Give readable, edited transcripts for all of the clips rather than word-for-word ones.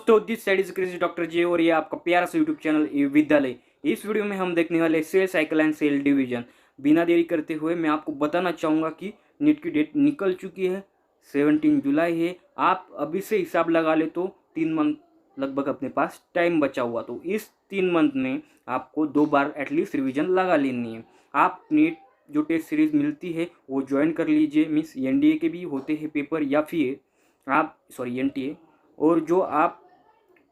तो this side is crazy doctor J और ये आपका प्यारा सा यूट्यूब चैनल ये विद्यालय। इस वीडियो में हम देखने वाले cell cycle and cell division. बिना देरी करते हुए मैं आपको बताना चाहूँगा कि नीट की डेट निकल चुकी है, 17 जुलाई है। आप अभी से हिसाब लगा ले तो 3 मंथ लगभग अपने पास टाइम बचा हुआ। तो इस 3 मंथ में आपको 2 बार एटलीस्ट रिविजन लगा लेनी है। आप नीट जो टेस्ट सीरीज मिलती है वो ज्वाइन कर लीजिए। मीन्स एनडीए के भी होते हैं पेपर या फिर आप एनटीए, और जो आप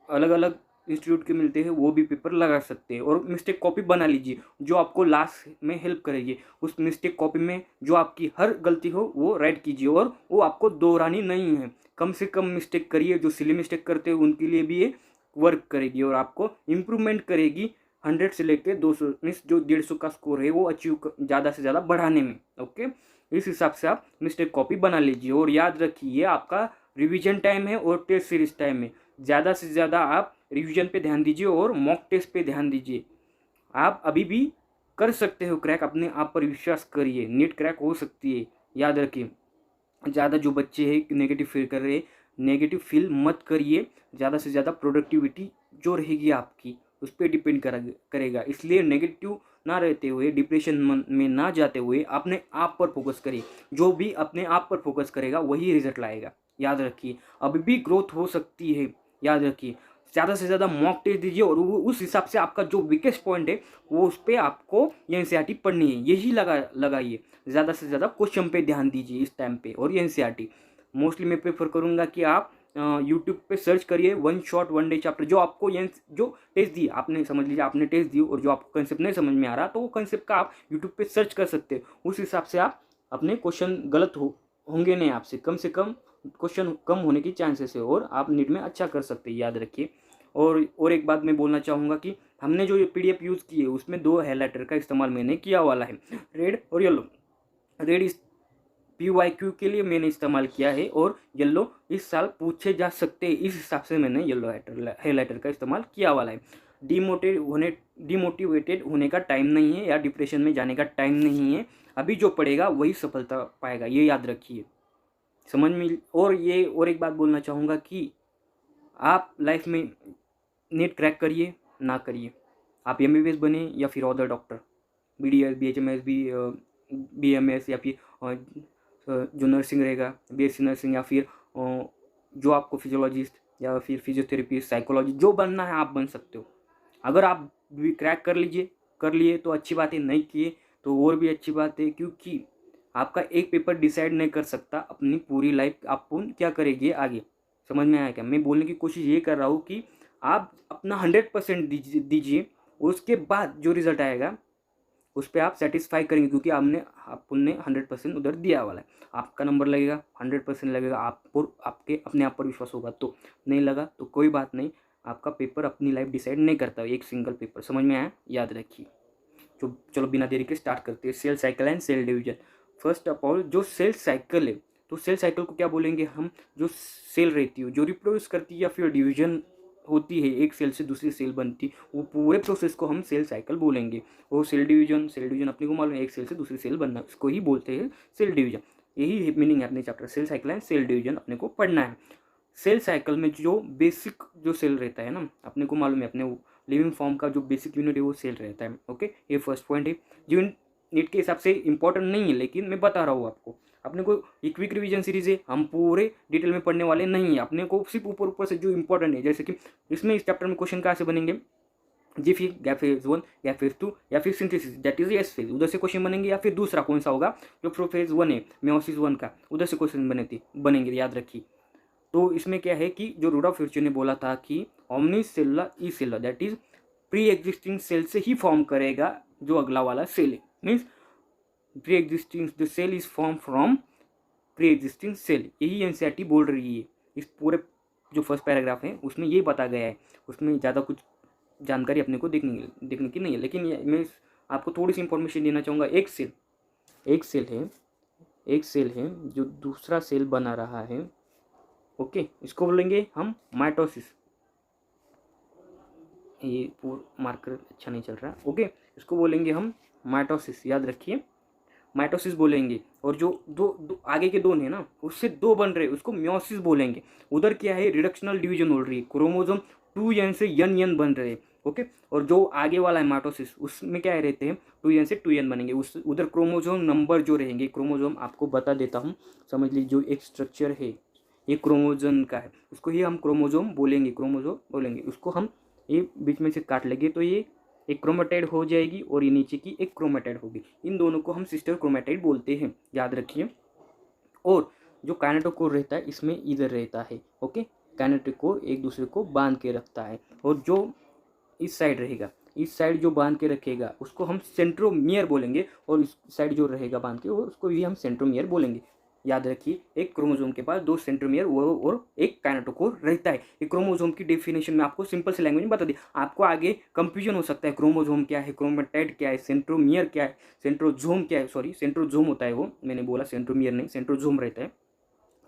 अलग अलग इंस्टीट्यूट के मिलते हैं वो भी पेपर लगा सकते हैं। और मिस्टेक कॉपी बना लीजिए जो आपको लास्ट में हेल्प करेगी। उस मिस्टेक कॉपी में जो आपकी हर गलती हो वो राइट कीजिए, और वो आपको दोहरानी नहीं है। कम से कम मिस्टेक करिए। जो सिली मिस्टेक करते हैं उनके लिए भी ये वर्क करेगी और आपको इम्प्रूवमेंट करेगी 100 से लेकर 200, मीन्स जो 150 का स्कोर है वो अचीव ज़्यादा से ज़्यादा बढ़ाने में। ओके, इस हिसाब से आप मिस्टेक कॉपी बना लीजिए। और याद रखिए आपका रिवीजन टाइम है और टेस्ट सीरीज टाइम है। ज़्यादा से ज़्यादा आप रिवीजन पे ध्यान दीजिए और मॉक टेस्ट पे ध्यान दीजिए। आप अभी भी कर सकते हो क्रैक, अपने आप पर विश्वास करिए। नीट क्रैक हो सकती है, याद रखिए। ज़्यादा जो बच्चे हैं नेगेटिव फील कर रहे हैं, नेगेटिव फील मत करिए। ज़्यादा से ज़्यादा प्रोडक्टिविटी जो रहेगी आपकी उस पर डिपेंड करेगा। इसलिए नेगेटिव ना रहते हुए, डिप्रेशन में ना जाते हुए अपने आप पर फोकस करिए। जो भी अपने आप पर फोकस करेगा वही रिजल्ट लाएगा। याद रखिए अभी भी ग्रोथ हो सकती है। याद रखिए ज़्यादा से ज़्यादा मॉक टेस्ट दीजिए और उस हिसाब से आपका जो वीकेस्ट पॉइंट है वो उस पर आपको एनसीईआरटी पढ़नी है, यही लगाइए। ज़्यादा से ज़्यादा क्वेश्चन पे ध्यान दीजिए इस टाइम पे। और एनसीईआरटी मोस्टली मैं प्रेफर करूँगा कि आप यूट्यूब पे सर्च करिए one shot one day chapter. जो आपको जो टेस्ट दी आपने, समझ लीजिए आपने टेस्ट दी और जो आपको कंसेप्ट नहीं समझ में आ रहा तो वो कंसेप्ट का आप यूट्यूब पे सर्च कर सकते हो। उस हिसाब से आप अपने क्वेश्चन गलत होंगे नहीं आपसे, कम से कम क्वेश्चन कम होने की चांसेस है और आप नीट में अच्छा कर सकते हैं। याद रखिए। और एक बात मैं बोलना चाहूँगा कि हमने जो ये पीडीएफ यूज़ की है उसमें 2 हाइलाइटर का इस्तेमाल मैंने किया वाला है, रेड और येलो। रेड इस PYQ के लिए मैंने इस्तेमाल किया है और येलो इस साल पूछे जा सकते हैं, इस हिसाब से मैंने येलो हाइलाइटर का इस्तेमाल किया वाला है। डिमोटिवेटेड होने का टाइम नहीं है या डिप्रेशन में जाने का टाइम नहीं है। अभी जो पढ़ेगा वही सफलता पाएगा, ये याद रखिए। समझ में। और एक बात बोलना चाहूँगा कि आप लाइफ में नीट क्रैक करिए ना करिए, आप MBBS बने या फिर other doctor, BDS BHMS BMS या फिर जो नर्सिंग रहेगा BSc नर्सिंग, या फिर जो आपको फिजियोलॉजिस्ट या फिर फिजियोथेरेपिस्ट, साइकोलॉजी जो बनना है आप बन सकते हो। अगर आप भी क्रैक कर लिए तो अच्छी बात है, नहीं किए तो और भी अच्छी बात है। क्योंकि आपका एक पेपर डिसाइड नहीं कर सकता अपनी पूरी लाइफ आप क्या करेंगे आगे। समझ में आया क्या? मैं बोलने की कोशिश ये कर रहा हूँ कि आप अपना 100% दीजिए। उसके बाद जो रिजल्ट आएगा उस पर आप सेटिस्फाई करेंगे, क्योंकि आपने 100% उधर दिया वाला है। आपका नंबर लगेगा, 100% लगेगा। आपके अपने आप पर विश्वास होगा तो, नहीं लगा तो कोई बात नहीं। आपका पेपर अपनी लाइफ डिसाइड नहीं करता, एक सिंगल पेपर। समझ में आया? याद रखिए। तो चलो बिना देरी के स्टार्ट करते हैं cell cycle and cell division. First of all जो सेल साइकिल है, तो सेल साइकिल को क्या बोलेंगे हम? जो सेल रहती है जो रिप्रोड्यूस करती है या फिर डिवीजन होती है, एक सेल से दूसरी सेल बनती, वो पूरे प्रोसेस को हम सेल साइकिल बोलेंगे। और सेल डिवीजन अपने को मालूम है, एक सेल से दूसरी सेल बनना, इसको ही बोलते हैं सेल डिवीजन। यही मीनिंग है अपने chapter cell cycle and cell division अपने को पढ़ना है। सेल साइकिल में जो बेसिक जो सेल रहता है ना, अपने को मालूम है अपने लिविंग फॉर्म का जो बेसिक यूनिट है वो सेल रहता है। ओके, ये फर्स्ट पॉइंट है जो नीट के हिसाब से इंपॉर्टेंट नहीं है, लेकिन मैं बता रहा हूँ आपको। अपने को एक क्विक रिवीजन सीरीज है, हम पूरे डिटेल में पढ़ने वाले नहीं है। अपने को सिर्फ ऊपर ऊपर से जो इंपॉर्टेंट है, जैसे कि इसमें इस चैप्टर में क्वेश्चन कहाँ से बनेंगे, जी फिर या फेज 1 या फेज 2 या फिर synthesis that is S phase, उधर से क्वेश्चन बनेंगे। या फिर दूसरा कौन सा होगा जो फेज 1 है मेयोसिस 1 का, उधर से क्वेश्चन बनेंगे। याद रखिए। तो इसमें क्या है कि जो रूडॉल्फ हिर्शे ने बोला था कि omni cellular e cellular that is pre existing cell से ही फॉर्म करेगा जो अगला वाला सेल है। Means pre existing the cell is form from pre existing cell, यही एनसीईआरटी बोल रही है। इस पूरे जो फर्स्ट पैराग्राफ है उसमें ये बता गया है। उसमें ज़्यादा कुछ जानकारी अपने को देखने की नहीं है, लेकिन मैं आपको थोड़ी सी इंफॉर्मेशन देना चाहूँगा। एक सेल है जो दूसरा सेल बना रहा है। ओके, इसको बोलेंगे हम माइटोसिस। ये पूरा मार्कर अच्छा नहीं चल रहा। ओके, इसको बोलेंगे हम माइटोसिस। याद रखिए माइटोसिस बोलेंगे, और जो दो आगे के दो हैं ना उससे दो बन रहे उसको मियोसिस बोलेंगे। उधर क्या है, रिडक्शनल डिवीजन हो रही है, क्रोमोजोम 2n से n बन रहे हैं। ओके, और जो आगे वाला है माइटोसिस उसमें क्या रहते हैं 2n से 2n बनेंगे। उस उधर क्रोमोजोम नंबर जो रहेंगे, क्रोमोजोम आपको बता देता हूँ, समझ लीजिए जो एक स्ट्रक्चर है ये क्रोमोजोम का है, उसको ही हम क्रोमोजोम बोलेंगे, क्रोमोजोम बोलेंगे। उसको हम ये बीच में से काट लेंगे तो ये एक क्रोमेटाइड हो जाएगी और ये नीचे की एक क्रोमेटाइड होगी। इन दोनों को हम सिस्टर क्रोमेटाइड बोलते हैं, याद रखिए। और जो काइनेटोकोर रहता है इसमें इधर रहता है। ओके, काइनेटोकोर एक दूसरे को बांध के रखता है, और जो इस साइड रहेगा, इस साइड जो बांध के रखेगा उसको हम सेंट्रोमियर बोलेंगे, और इस साइड जो रहेगा बांध के वो उसको भी हम सेंट्रोमियर बोलेंगे। याद रखिए, एक क्रोमोसोम के पास दो सेंट्रोमियर वो और एक काइनेटोकोर रहता है। ये क्रोमोसोम की डेफिनेशन में आपको सिंपल से लैंग्वेज में बता दिया। आपको आगे कंफ्यूजन हो सकता है, क्रोमोसोम क्या है, क्रोमेटाइड क्या है, सेंट्रोमियर क्या है, सेंट्रोजोम क्या है, सॉरी सेंट्रोजोम होता है वो, मैंने बोला सेंट्रोमियर नहीं, सेंट्रोजोम रहता है।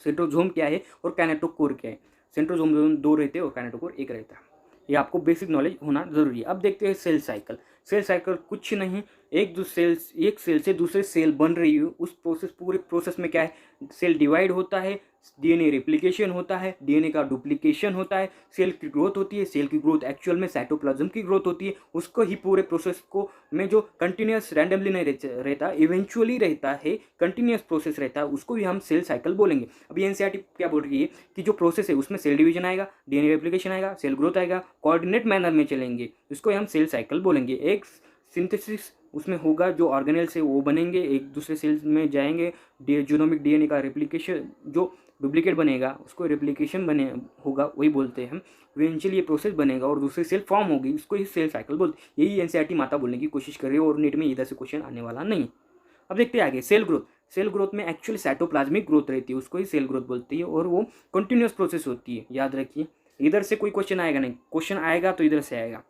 सेंट्रोजोम क्या है और काइनेटोकोर क्या है, सेंट्रोजोम दो रहते हैं और काइनेटोकोर एक रहता है। ये आपको बेसिक नॉलेज होना जरूरी है। अब देखते हैं सेल साइकिल। सेल साइकिल कुछ नहीं, एक सेल से दूसरे सेल बन रही है, उस पूरे प्रोसेस में क्या है, सेल डिवाइड होता है, डीएनए रेप्लिकेशन होता है, डीएनए का डुप्लीकेशन होता है, सेल की ग्रोथ होती है। सेल की ग्रोथ एक्चुअल में साइटोप्लाज्म की ग्रोथ होती है। उसको ही पूरे प्रोसेस को में जो कंटिन्यूस रैंडमली नहीं रहता, इवेंचुअली रहता है, कंटिन्यूस प्रोसेस रहता है, उसको भी हम सेल साइकिल बोलेंगे। अभी एनसीईआरटी क्या बोल रही है कि जो प्रोसेस है उसमें सेल डिवीजन आएगा, डीएनए रेप्लिकेशन आएगा, सेल ग्रोथ आएगा, कोऑर्डिनेट मैनर में चलेंगे, उसको हम सेल साइकिल बोलेंगे। एक सिंथेसिस उसमें होगा, जो ऑर्गेनेल से वो बनेंगे, एक दूसरे सेल्स में जाएंगे, जीनोमिक डीएनए का रेप्लिकेशन जो डुप्लीकेट बनेगा उसको रेप्लिकेशन बने होगा, वही बोलते हैं। इवेंचुअली ये प्रोसेस बनेगा और दूसरी सेल फॉर्म होगी, उसको ही सेल साइकिल बोलते हैं। यही एनसीईआरटी माता बोलने की कोशिश कर रही है और नेट में इधर से क्वेश्चन आने वाला नहीं। अब देखते हैं आगे, सेल ग्रोथ। सेल ग्रोथ में एक्चुअली साइटोप्लाज्मिक ग्रोथ रहती है, उसको ही सेल ग्रोथ बोलती है, और वो कंटिन्यूस प्रोसेस होती है। याद रखिए, इधर से कोई क्वेश्चन आएगा नहीं, क्वेश्चन आएगा तो इधर से आएगा।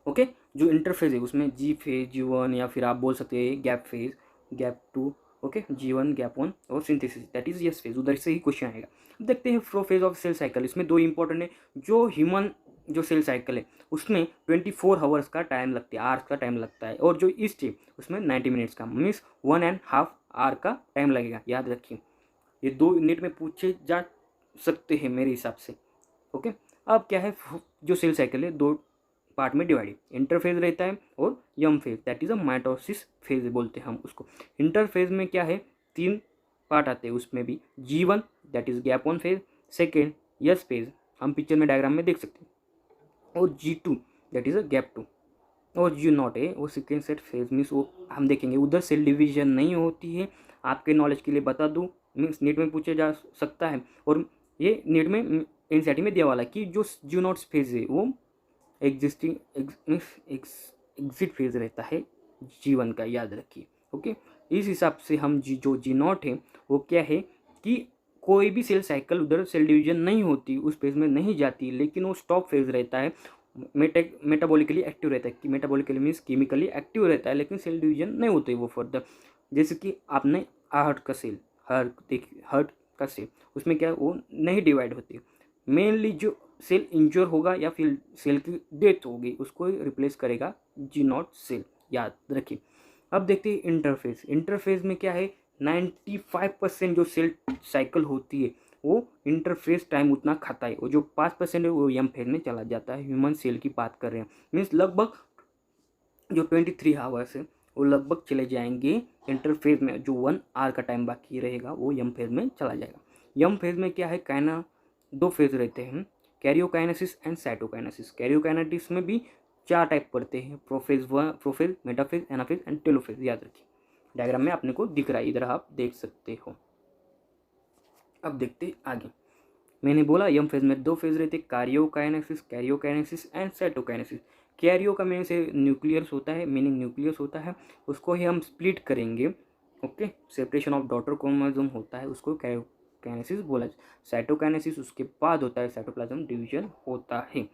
ओके, जो इंटरफेज है उसमें जी फेज, G1, या फिर आप बोल सकते हैं gap phase, gap 2, okay, G1, gap 1 और synthesis, that is S phase, उधर से ही क्वेश्चन आएगा। अब देखते हैं flow phase of cell cycle. इसमें दो इंपॉर्टेंट है। जो ह्यूमन जो सेल साइकिल है उसमें 24 आवर्स का टाइम लगता है, आवर्स का टाइम लगता है, और जो ईस्ट है उसमें 90 मिनट्स का, मीन्स 1.5 आवर का टाइम लगेगा। याद रखिए, ये दो नेट में पूछे जा सकते हैं मेरे हिसाब से। ओके, अब क्या है, जो सेल साइकिल है दो पार्ट में डिवाइडेड, इंटरफेज रहता है और M phase, that is a mitosis phase बोलते हैं हम उसको। इंटरफेज में क्या है, 3 पार्ट आते हैं, उसमें भी G1 that is gap 1 phase, second yes phase, हम पिक्चर में डायग्राम में देख सकते हैं, और G2 that is a gap 2, और G0 है वो सेकेंड सेट फेज, मीन्स वो हम देखेंगे। उधर सेल डिवीजन नहीं होती है, आपके नॉलेज के लिए बता दूँ, मीन्स नेट में पूछे जा सकता है, और ये नेट में एनसीईआरटी में दिया वाला कि जो G0 फेज है वो एग्जिस्टिंग एग्जिट फेज रहता है G1 का, याद रखिए। ओके, इस हिसाब से हम जो G0 है वो क्या है कि कोई भी सेल साइकिल उधर सेल डिवीजन नहीं होती, उस फेज में नहीं जाती, लेकिन वो स्टॉप फेज रहता है, मेटाबॉलिकली एक्टिव रहता है, कि मेटाबॉलिकली मीन्स केमिकली एक्टिव रहता है, लेकिन सेल डिवीजन नहीं होती वो फर्दर। जैसे कि आपने हार्ट का सेल, हार्ट का सेल उसमें क्या वो नहीं डिवाइड होती, मेनली जो सेल इंज्योर होगा या फिर सेल की डेथ होगी उसको रिप्लेस करेगा G0 सेल, याद रखिए। अब देखते हैं इंटरफेज। इंटरफेज में क्या है, 95% जो सेल साइकिल होती है वो इंटरफेज टाइम उतना खाता है, और जो 5% है वो यम फेज में चला जाता है। ह्यूमन सेल की बात कर रहे हैं, मीन्स लगभग जो 23 आवर्स है वो लगभग चले जाएंगे इंटरफेज में, जो 1 आवर का टाइम बाकी रहेगा वो यम फेज में चला जाएगा। यम फेज में क्या है, दो फेज रहते हैं, कैरियोकाइनेसिस एंड साइटोकाइनेसिस। कैरियोकाइनेटिस में भी 4 टाइप पड़ते हैं, prophase, metaphase, anaphase and telophase. याद रखिए, डायग्राम में अपने को दिख रहा है, इधर आप देख सकते हो। अब देखते आगे, मैंने बोला यम फेज में 2 फेज रहते, कैरियोकाइनेसिस एंड साइटोकाइनेसिस। कैरियो का मीनिंग से न्यूक्लियस होता है, मीनिंग न्यूक्लियस होता है, उसको ही हम स्प्लिट करेंगे। Okay, separation of daughter chromosome होता है, उसको कैरियोकाइनेसिस बोला। साइटोकाइनेसिस उसके बाद होता है, साइटोप्लाज्म डिवीजन होता है।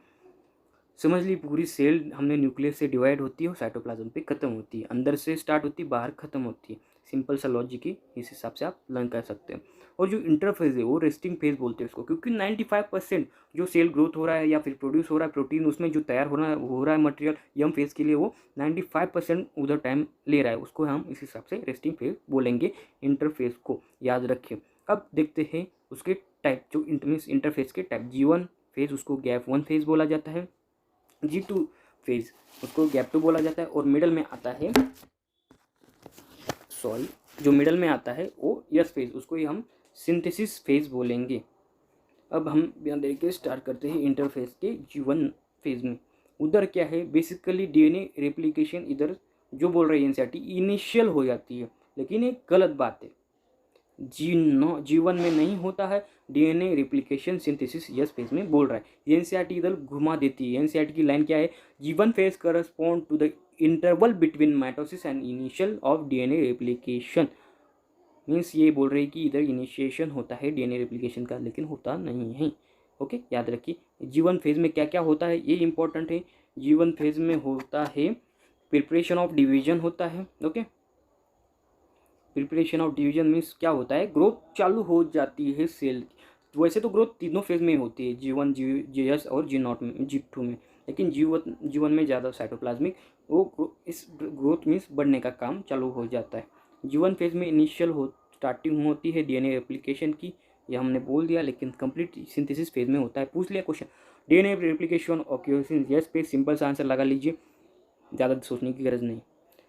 समझ ली, पूरी सेल हमने न्यूक्लियस से डिवाइड होती है और साइटोप्लाज्म पे खत्म होती है, अंदर से स्टार्ट होती है बाहर खत्म होती है। सिंपल सा लॉजिक ही, इस हिसाब से आप लर्न कर सकते हैं। और जो इंटरफेज है वो रेस्टिंग फेज बोलते हैं उसको, क्योंकि 95% जो सेल ग्रोथ हो रहा है या फिर प्रोड्यूस हो रहा है प्रोटीन, उसमें जो तैयार हो रहा है मटेरियल यम फेज के लिए, वो 95% उधर टाइम ले रहा है, उसको हम इस हिसाब से रेस्टिंग फेज बोलेंगे इंटरफेज को, याद रखें। अब देखते हैं उसके टाइप, जो इंटरफेज के टाइप। G1 फेज उसको गैप 1 फेज बोला जाता है, G2 फेज उसको गैप 2 बोला जाता है, और मिडल में आता है, सॉरी, जो मिडल में आता है वो यस फेज, उसको ही हम सिंथेसिस फेज बोलेंगे। अब हम बिना देरी के स्टार्ट करते हैं इंटरफेज के G1 फेज में। उधर क्या है, बेसिकली डीएनए रेप्लिकेशन इधर जो बोल रही है एनसीईआरटी इनिशियल हो जाती है, लेकिन एक गलत बात है। G1 में नहीं होता है DNA replication synthesis, yes phase में बोल रहा है। एनसीईआरटी इधर घुमा देती है। एनसीईआरटी की लाइन क्या है, G1 phase correspond to the interval between mitosis and initial of DNA replication. Means ये बोल रही है कि इधर इनिशिएशन होता है डीएनए रेप्लिकेशन का, लेकिन होता नहीं है। ओके, याद रखिए G1 फेज में क्या क्या होता है, ये इंपॉर्टेंट है। G1 फेज में होता है प्रिपरेशन ऑफ डिवीजन होता है। Okay, preparation of division means क्या होता है, ग्रोथ चालू हो जाती है सेल। वैसे तो ग्रोथ तीनों फेज में होती है, G1, GS और G0 में, G2 में, लेकिन G1 में ज़्यादा साइटोप्लाज्मिक वो इस ग्रोथ मीन्स बढ़ने का काम चालू हो जाता है। G1 फेज में इनिशियल स्टार्टिंग होती है डीएनए रेप्लिकेशन की, ये हमने बोल दिया, लेकिन कंप्लीट सिंथेसिस फेज में होता है। पूछ लिया question, DNA replication ऑक्यूर्स in yes पे, सिंपल सा आंसर लगा लीजिए, ज़्यादा सोचने की गरज नहीं।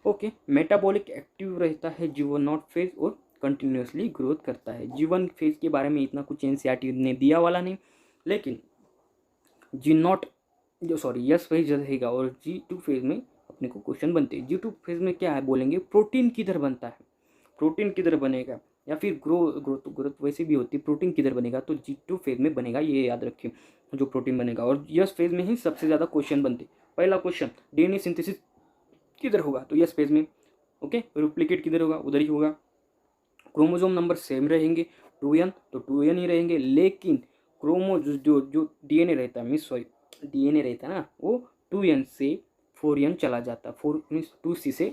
ओके, मेटाबॉलिक एक्टिव रहता है G1 फेज और कंटिन्यूसली ग्रोथ करता है। G1 फेज के बारे में इतना कुछ एनसीईआरटी ने दिया वाला नहीं, लेकिन यस फेज रहेगा, और G2 फेज में अपने को क्वेश्चन बनते हैं। G2 फेज में क्या है बोलेंगे, प्रोटीन किधर बनता है, प्रोटीन किधर बनेगा, या फिर ग्रोथ वैसे भी होती है, प्रोटीन किधर बनेगा, तो G2 फेज में बनेगा, ये याद रखिए, जो प्रोटीन बनेगा। और यस फेज में ही सबसे ज़्यादा क्वेश्चन बनते। पहला क्वेश्चन, डीएनए सिंथेसिस किधर होगा, तो यस फेज में। ओके, रेप्लिकेट किधर होगा, उधर ही होगा। क्रोमोसोम नंबर सेम रहेंगे, 2n तो 2n ही रहेंगे, लेकिन जो डीएनए रहता है, डीएनए रहता है ना, वो 2n से 4n चला जाता है, 4 मीन्स 2c से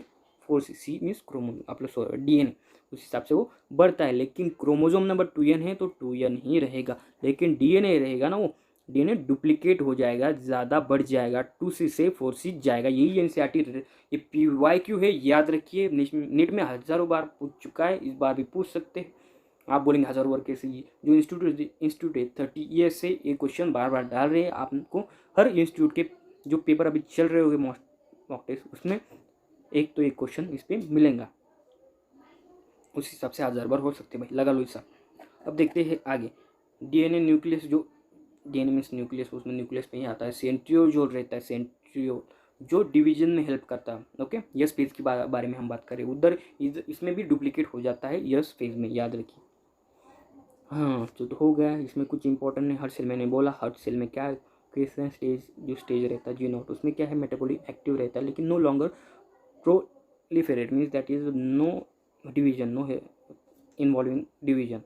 4c मीन्स क्रोमोसोम आप लोग डीएनए, उस हिसाब से वो बढ़ता है। लेकिन क्रोमोसोम नंबर 2n है तो 2n ही रहेगा, लेकिन डीएनए रहेगा ना, वो डीएनए डुप्लीकेट हो जाएगा, ज़्यादा बढ़ जाएगा, 2c से 4c जाएगा। यही एनसीईआरटी, ये PYQ है, याद रखिए। नेट में हज़ारों बार पूछ चुका है, इस बार भी पूछ सकते हैं। आप बोलेंगे हज़ारों बार कैसे, ये जो इंस्टीट्यूट है 30 ईयर से ये क्वेश्चन बार बार डाल रहे हैं आपको। हर इंस्टीट्यूट के जो पेपर अभी चल रहे होंगे मॉक टेस्ट, उसमें एक तो एक क्वेश्चन इस पर मिलेगा, उस हिसाब से 1000 बार हो सकते हैं भाई, लगा लो हिसाब। अब देखते हैं आगे, डीएनए न्यूक्लियस, जो डीएनए मीन्स न्यूक्लियस, उसमें न्यूक्लियस पे ही आता है सेंट्रियोल रहता है, सेंट्रियोल जो डिवीजन में हेल्प करता है। ओके, यस फेज के बारे में हम बात करें, उधर इसमें भी डुप्लीकेट हो जाता है यस फेज में, याद रखिए। हाँ, तो हो गया, इसमें कुछ इंपॉर्टेंट नहीं। हर सेल मैंने बोला, हर सेल में क्या क्रिएशन स्टेज, जो स्टेज रहता है G0, उसमें क्या है, मेटाबॉलिक एक्टिव रहता है, लेकिन no longer proliferate, means that is no division, no involving division,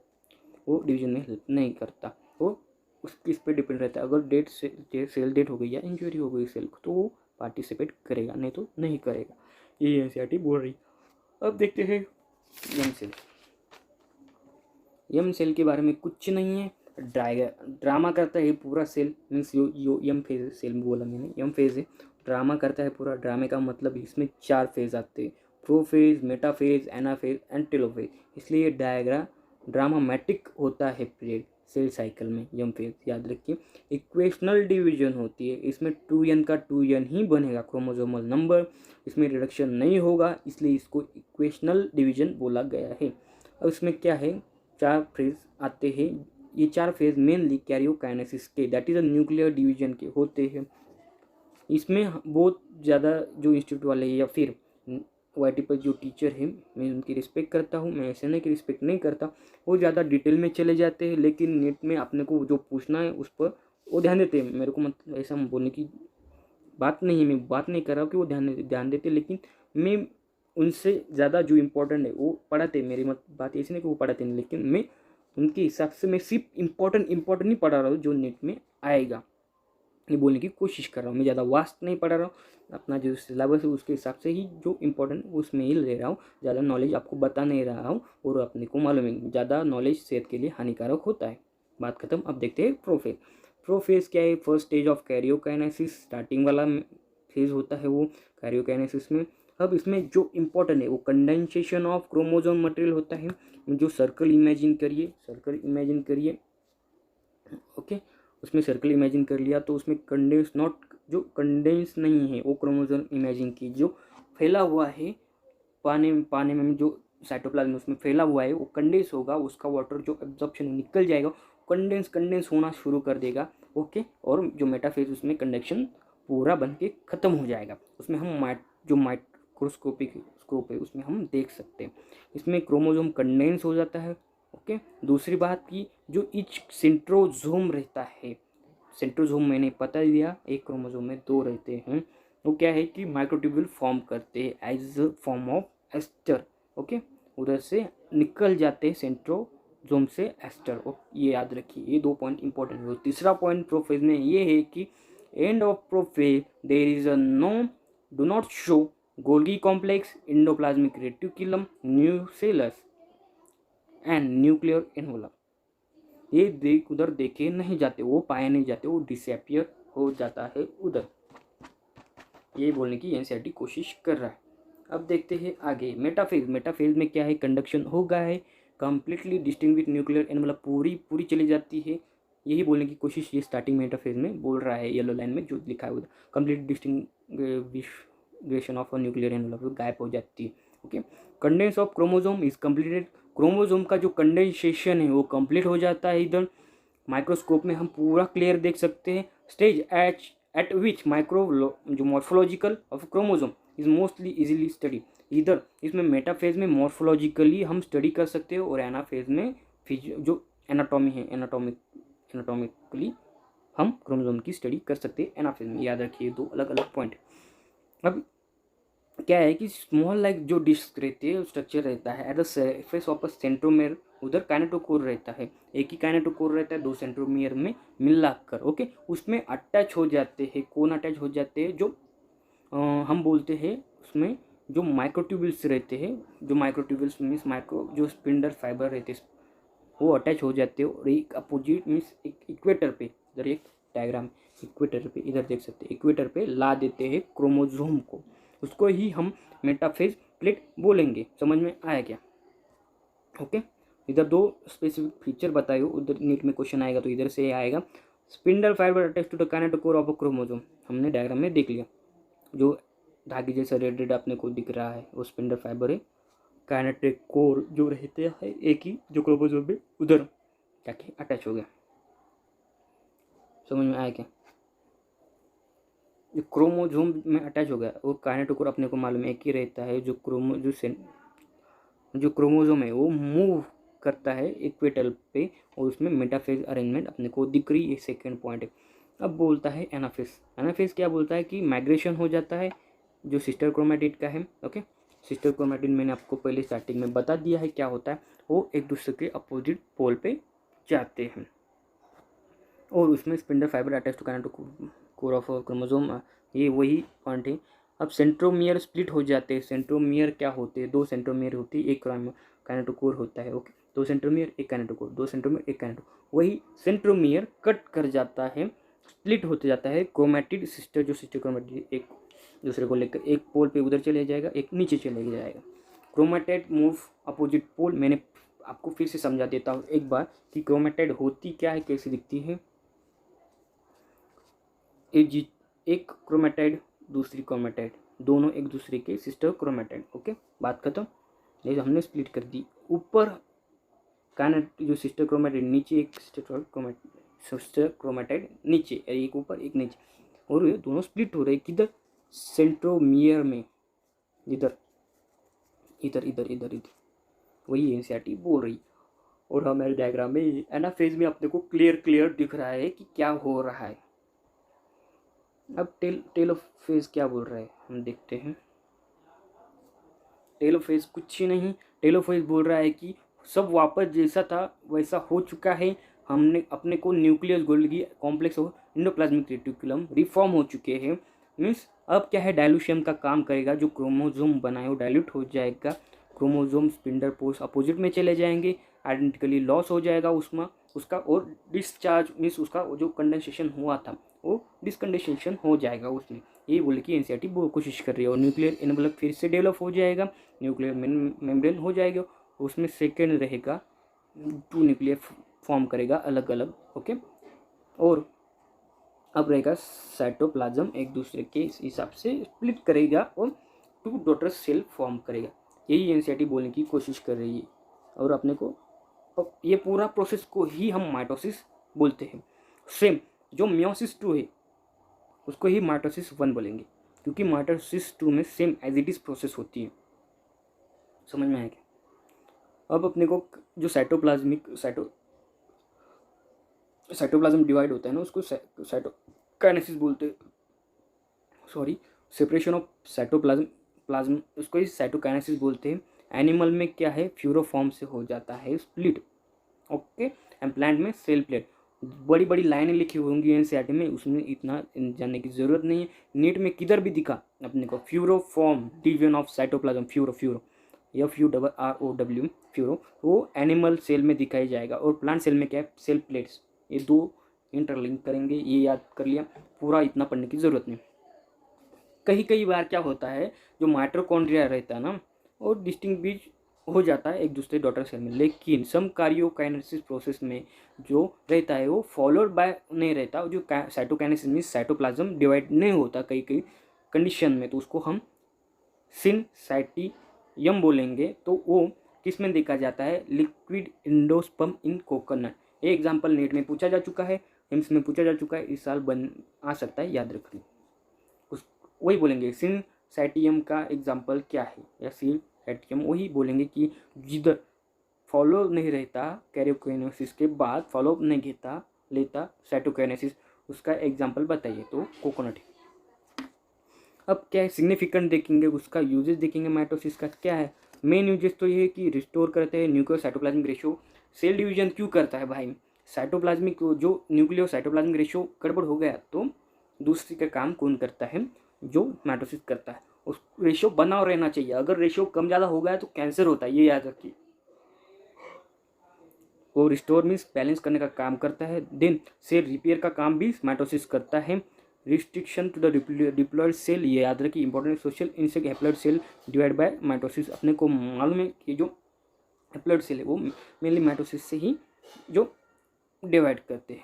वो डिवीजन में हेल्प नहीं करता, वो उस किस पे डिपेंड रहता है। अगर सेल डेट हो गई या इंजरी हो गई सेल को, तो वो पार्टिसिपेट करेगा, नहीं तो नहीं करेगा, ये एनसीईआरटी बोल रही। अब देखते हैं यम सेल। यम सेल के बारे में कुछ नहीं है, ड्रामा करता है पूरा सेल, मीन्स यो यम फेज सेल बोला मैंने, यम फेज है, ड्रामा करता है पूरा। ड्रामे का मतलब इसमें 4 फेज आते हैं, prophase, metaphase, anaphase and telophase, इसलिए ये ड्रामामेटिक होता है पीरियड सेल साइकिल में यम फेज, याद रखिए। इक्वेशनल डिवीजन होती है, इसमें 2n का 2n ही बनेगा क्रोमोसोमल नंबर, इसमें रिडक्शन नहीं होगा, इसलिए इसको इक्वेशनल डिवीजन बोला गया है। अब इसमें क्या है, 4 फेज आते हैं, ये 4 फेज मेनली कैरियोकाइनेसिस के, that is a nuclear division के होते हैं। इसमें बहुत ज़्यादा जो इंस्टीट्यूट वाले या फिर YT पर जो टीचर है, मैं उनकी रिस्पेक्ट करता हूँ, मैं ऐसे नहीं कि रिस्पेक्ट नहीं करता, वो ज़्यादा डिटेल में चले जाते हैं, लेकिन नेट में अपने को जो पूछना है उस पर वो ध्यान देते हैं। मेरे को मतलब ऐसा बोलने की बात नहीं है, मैं बात नहीं कर रहा हूँ कि वो ध्यान देते, लेकिन मैं उनसे ज़्यादा जो इम्पोर्टेंट है वो पढ़ाते। मेरी बात ऐसी नहीं कि वो पढ़ाते नहीं, लेकिन मैं उनके हिसाब से मैं सिर्फ इम्पोर्टेंट नहीं पढ़ा रहा हूँ जो नेट में आएगा। ये बोलने की कोशिश कर रहा हूँ। मैं ज़्यादा वास्ट नहीं पढ़ा रहा हूँ, अपना जो सिलेबस है उसके हिसाब से ही जो इम्पोर्टेंट उसमें ही ले रहा हूँ, ज़्यादा नॉलेज आपको बता नहीं रहा हूँ। और अपने को मालूम है ज़्यादा नॉलेज सेहत के लिए हानिकारक होता है। बात खत्म। अब देखते हैं प्रोफेज। प्रोफेज क्या है? First stage of karyokinesis, starting वाला फेज होता है वो कैरियोकाइनेसिस में। अब इसमें जो इम्पोर्टेंट है वो कंडेंसेशन ऑफ क्रोमोसोम मटेरियल होता है। जो सर्कल इमेजिन करिए, सर्कल इमेजिन करिए, ओके। उसमें सर्कल इमेजिन कर लिया तो उसमें कंडेंस नॉट, जो कंडेंस नहीं है वो क्रोमोसोम इमेजिन की, जो फैला हुआ है पानी में जो साइटोप्लाज्म उसमें फैला हुआ है वो कंडेंस होगा, उसका वाटर जो एब्जॉर्प्शन निकल जाएगा, कंडेंस होना शुरू कर देगा, ओके। और जो मेटाफेज उसमें कंडक्शन पूरा बन के ख़त्म हो जाएगा। उसमें हम जो माइक्रोस्कोपिक स्कोप है उसमें हम देख सकते हैं। इसमें क्रोमोसोम कंडेंस हो जाता है, ओके। दूसरी बात की जो इच सेंट्रोजोम रहता है, सेंट्रोजोम मैंने पता दिया, एक क्रोमोसोम में 2 रहते हैं, वो क्या है कि माइक्रोट्यूब्यूल फॉर्म करते हैं as form of aster, okay. उधर से निकल जाते हैं सेंट्रोजोम से एस्टर, ये याद रखिए, ये 2 पॉइंट इंपॉर्टेंट है। तीसरा पॉइंट प्रोफेज में ये है कि end of prophase there is a no do not show Golgi complex, endoplasmic reticulum, nucleus and nuclear envelope. ये उधर देखे नहीं जाते, वो पाए नहीं जाते, वो डिसअपियर हो जाता है उधर। ये बोलने की एनसीईआरटी कोशिश कर रहा है। अब देखते हैं आगे मेटाफेज। मेटाफेज में क्या है? कंडक्शन होगा है, कंप्लीटली डिस्टिंग्विश न्यूक्लियर एनवलप पूरी चली जाती है। यही बोलने की कोशिश ये स्टार्टिंग मेटाफेज में बोल रहा है, येलो लाइन में जो लिखा है उधर, कंप्लीट डिस्टिंग्विशन ऑफ न्यूक्लियर एनवलप गायब हो जाती है, okay. Condense of chromosome is completed, chromosome का जो कंडेंसेशन है वो कंप्लीट हो जाता है इधर। माइक्रोस्कोप में हम पूरा क्लियर देख सकते हैं। स्टेज एट विच माइक्रो जो morphological of chromosome is mostly easily study. इधर इसमें मेटाफेज में मॉर्फोलॉजिकली हम स्टडी कर सकते हैं, और एनाफेज में जो एनाटॉमी है, एनाटॉमिकली हम क्रोमोसोम की स्टडी कर सकते हैं एनाफेज में। याद रखिए 2 अलग अलग पॉइंट। अब क्या है कि स्मॉल लाइक जो डिस्क रहती है स्ट्रक्चर रहता है at the surface of a centromere, उधर काइनेटोकोर रहता है, एक ही काइनेटोकोर रहता है 2 सेंट्रोमियर में मिलाकर, ओके। उसमें अटैच हो जाते हैं, कौन अटैच हो जाते हैं? जो हम बोलते हैं उसमें जो माइक्रोट्यूब्यूल्स रहते हैं, जो माइक्रोट्यूब्यूल्स मीन्स माइक्रो जो स्पिंडल फाइबर रहते हैं वो अटैच हो जाते हैं, और एक अपोजिट मीन्स एक इक्वेटर पे, इधर एक डायग्राम इक्वेटर पे इधर देख सकते हैं, इक्वेटर पे ला देते हैं क्रोमोसोम को, उसको ही हम मेटाफेज प्लेट बोलेंगे। समझ में आया क्या? ओके। इधर 2 स्पेसिफिक फीचर बताए हो, उधर नीट में क्वेश्चन आएगा तो इधर से आएगा। Spindle fibre attach to the kinetochore of a chromosome, हमने डायग्राम में देख लिया, जो धागे जैसा रेड अपने को दिख रहा है वो स्पिंडल फाइबर है। काइनेटिक कोर जो रहते हैं एक ही जो क्रोमोसोम में उधर जाके अटैच हो गया। समझ में आया क्या? जो क्रोमोसोम में अटैच हो गया वो काइनेटोकोर अपने को मालूम है एक ही रहता है। जो क्रोमोसोम है वो मूव करता है इक्वेटर पे, और उसमें मेटाफेज अरेंजमेंट अपने को दिख रही है, सेकेंड पॉइंट है। अब बोलता है एनाफेज। एनाफेज क्या बोलता है कि माइग्रेशन हो जाता है जो सिस्टर क्रोमेटिड का है, ओके। सिस्टर क्रोमेटिड मैंने आपको पहले स्टार्टिंग में बता दिया है क्या होता है, वो एक दूसरे के अपोजिट पोल पे जाते हैं, और उसमें spindle fibre attach to kinetochore of chromosome, ये वही पॉइंट है। अब सेंट्रोमियर स्प्लिट हो जाते हैं। सेंट्रोमियर क्या होते हैं? 2 सेंट्रोमियर होती है, एक काइनेटोकोर होता है, ओके। 2 सेंट्रोमियर एक काइनेटोकोर, 2 सेंट्रोमियर एक काइनेटोकोर, वही सेंट्रोमियर कट कर जाता है, स्प्लिट होते जाता है। क्रोमेटिड सिस्टर जो सिस्टर क्रोमेटिड एक दूसरे को लेकर एक पोल पे उधर चले जाएगा, एक नीचे चले जाएगा। Chromatid move opposite pole. मैंने आपको फिर से समझा देता हूँ एक बार कि क्रोमेटेड होती क्या है, कैसे दिखती है। एक क्रोमेटाइड दूसरी क्रोमेटाइड, दोनों एक दूसरे के सिस्टर क्रोमेटाइड, ओके। बात खत्म। ये हमने स्प्लिट कर दी। ऊपर जो सिस्टर क्रोमेटाइड, नीचे एक सिस्टर क्रोमेटाइड नीचे, एक ऊपर एक नीचे, और ये दोनों स्प्लिट हो रहे किधर? सेंट्रोमियर में, इधर इधर इधर इधर इधर, वही एनसीईआरटी बोल रही। और हमारे डायग्राम में एनाफेज में अपने को क्लियर दिख रहा है कि क्या हो रहा है। अब टेलोफेज क्या बोल रहा है हम देखते हैं। टेलोफेज कुछ ही नहीं, टेलोफेज बोल रहा है कि सब वापस जैसा था वैसा हो चुका है, हमने अपने को nucleus Golgi complex endoplasmic reticulum reform हो चुके हैं। मीन्स अब क्या है, डायलूशियम का काम करेगा, जो क्रोमोजोम बनाए वो डायल्यूट हो जाएगा, क्रोमोजोम स्पिंडल पोस्ट अपोजिट में चले जाएंगे, आइडेंटिकली लॉस हो जाएगा उसमें उसका, और डिस्चार्ज मीन्स उसका जो कंडेंसेशन हुआ था वो डिसकंडेंसेशन हो जाएगा उसमें। ये बोले कि एनसीईआरटी वो कोशिश कर रही है। और न्यूक्लियर एनवलप फिर से डेवलप हो जाएगा, न्यूक्लियर मेम्ब्रेन हो जाएगा, उसमें सेकेंड रहेगा, 2 न्यूक्लियर फॉर्म करेगा अलग अलग। ओके, और अब रहेगा साइटोप्लाज्म एक दूसरे के हिसाब से स्प्लिट करेगा और 2 डॉटर सेल फॉर्म करेगा। यही एनसीईआरटी बोलने की कोशिश कर रही है। और अपने को ये पूरा प्रोसेस को ही हम माइटोसिस बोलते हैं। सेम जो मियोसिस 2 है उसको ही माइटोसिस 1 बोलेंगे, क्योंकि माइटोसिस 2 में same as it is process होती है। समझ में आया क्या? अब अपने को जो साइटोप्लाज्म डिवाइड होता है ना, उसको साइटोकाइनेसिस बोलते हैं। सॉरी, सेपरेशन ऑफ साइटोप्लाज्म उसको ही साइटोकाइनेसिस बोलते हैं। एनिमल में क्या है, फ्यूरोफॉर्म से हो जाता है स्प्लिट। ओके, एंड प्लांट में सेल प्लेट। बड़ी बड़ी लाइनें लिखी होंगी एनसीईआरटी में, उसमें इतना जानने की जरूरत नहीं है। नीट में किधर भी दिखा अपने को furrow form, division of cytoplasm, furrow FURROW furrow, वो एनिमल सेल में दिखाई जाएगा। और प्लांट सेल में क्या है, सेल प्लेट्स। ये 2 इंटरलिंक करेंगे, ये याद कर लिया, पूरा इतना पढ़ने की जरूरत नहीं। कई बार क्या होता है, जो माइटोकॉन्ड्रिया रहता है ना, और डिस्टिंग्विश हो जाता है एक दूसरे डॉटर सेल में, लेकिन सम कार्योकाइनेसिस प्रोसेस में जो रहता है वो फॉलोड बाय नहीं रहता। जो साइटोकाइनेसिस में साइटोप्लाज्म डिवाइड नहीं होता कई कंडीशन में, तो उसको हम सिनसाइटियम बोलेंगे। तो वो किस में देखा जाता है, लिक्विड एंडोस्पर्म इन कोकोनट। ये एग्जाम्पल नेट में पूछा जा चुका है, एम्स में पूछा जा चुका है, इस साल बन आ सकता है, याद रखिए। वही बोलेंगे सिनसाइटियम का एग्जाम्पल क्या है, या सिनसाइटियम वही बोलेंगे कि जिधर फॉलो नहीं रहता कैरियोकाइनेसिस के बाद फॉलो नहीं लेता साइटोकाइनेसिस, उसका एग्जाम्पल बताइए, तो कोकोनट है। अब क्या है, सिग्निफिकेंट देखेंगे, उसका यूजेस देखेंगे। माइटोसिस का क्या है, मेन यूजेस तो ये है कि रिस्टोर करते हैं nucleo cytoplasmic ratio. Cell division क्यों करता है भाई, साइटोप्लाज्मिक जो न्यूक्लियो साइटोप्लाज्मिक रेशियो गड़बड़ हो गया तो दूसरी का काम कौन करता है, जो माइटोसिस करता है। उस रेशियो बना रहना चाहिए, अगर रेशियो कम ज़्यादा हो गया तो कैंसर होता है, ये याद रखिए। वो रिस्टोर मीन्स बैलेंस करने का काम करता है। देन सेल रिपेयर का काम भी माइटोसिस करता है। Restriction to the diploid cell, ये याद रखिए important. Social insect haploid cell divide by mitosis, अपने को मालूम है कि जो हैप्लॉयड सेल है वो मेनली माइटोसिस से ही जो डिवाइड करते हैं।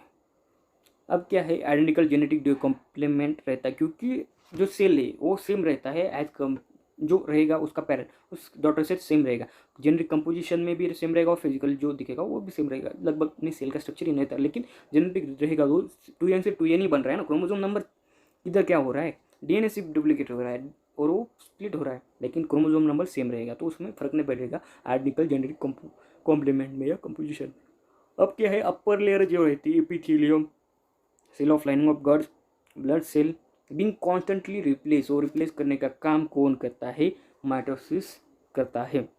अब क्या है, आइडेंटिकल जेनेटिक कॉम्प्लीमेंट रहता है, क्योंकि जो सेल है वो सेम रहता है एज कम जो रहेगा उसका पेरेंट, उस डॉटर सेल सेम रहेगा। जेनेटिक कंपोजिशन में भी सेम रहेगा और फिजिकल जो दिखेगा वो भी सेम रहेगा। लगभग नहीं, सेल का स्ट्रक्चर ही नहीं रहता, लेकिन जेनेटिक रहेगा वो 2n से 2n ही बन रहा है ना। क्रोमोसोम नंबर इधर क्या हो रहा है, डीएनए सिर्फ डुप्लीकेट हो रहा है और वो स्प्लिट हो रहा है, लेकिन क्रोमोसोम नंबर सेम रहेगा, तो उसमें फर्क नहीं पड़ेगा आइडेंटिकल जेनेटिक कॉम्प्लीमेंट में या कंपोजिशन। अब क्या है, अपर लेयर जो रहती है epithelium, cell of lining of guts, blood cell being constantly replace, और रिप्लेस करने का काम कौन करता है, माइटोसिस करता है,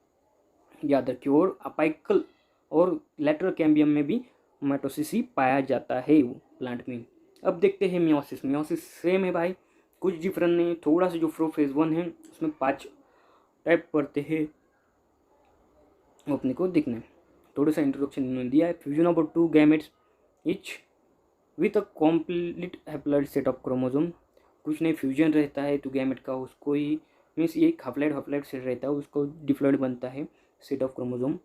याद रखिए। और अपाइकल और लेटरल कैम्बियम में भी माइटोसिस ही पाया जाता है वो प्लांट में। अब देखते हैं मियोसिस। मियोसिस सेम है भाई, कुछ डिफरेंट नहीं, थोड़ा सा जो फेज 1 है उसमें 5 टाइप पढ़ते हैं, वो अपने को दिखना है। थोड़ा सा इंट्रोडक्शन इन्होंने दिया है। Fusion of 2 gametes etch with a complete haploid set of chromosome, कुछ नहीं, फ्यूजन रहता है तो गैमेट का, उसको ही मीन्स ये हफ्लैड सेल रहता है, उसको डिप्लॉइड बनता है सेट ऑफ क्रोमोसोम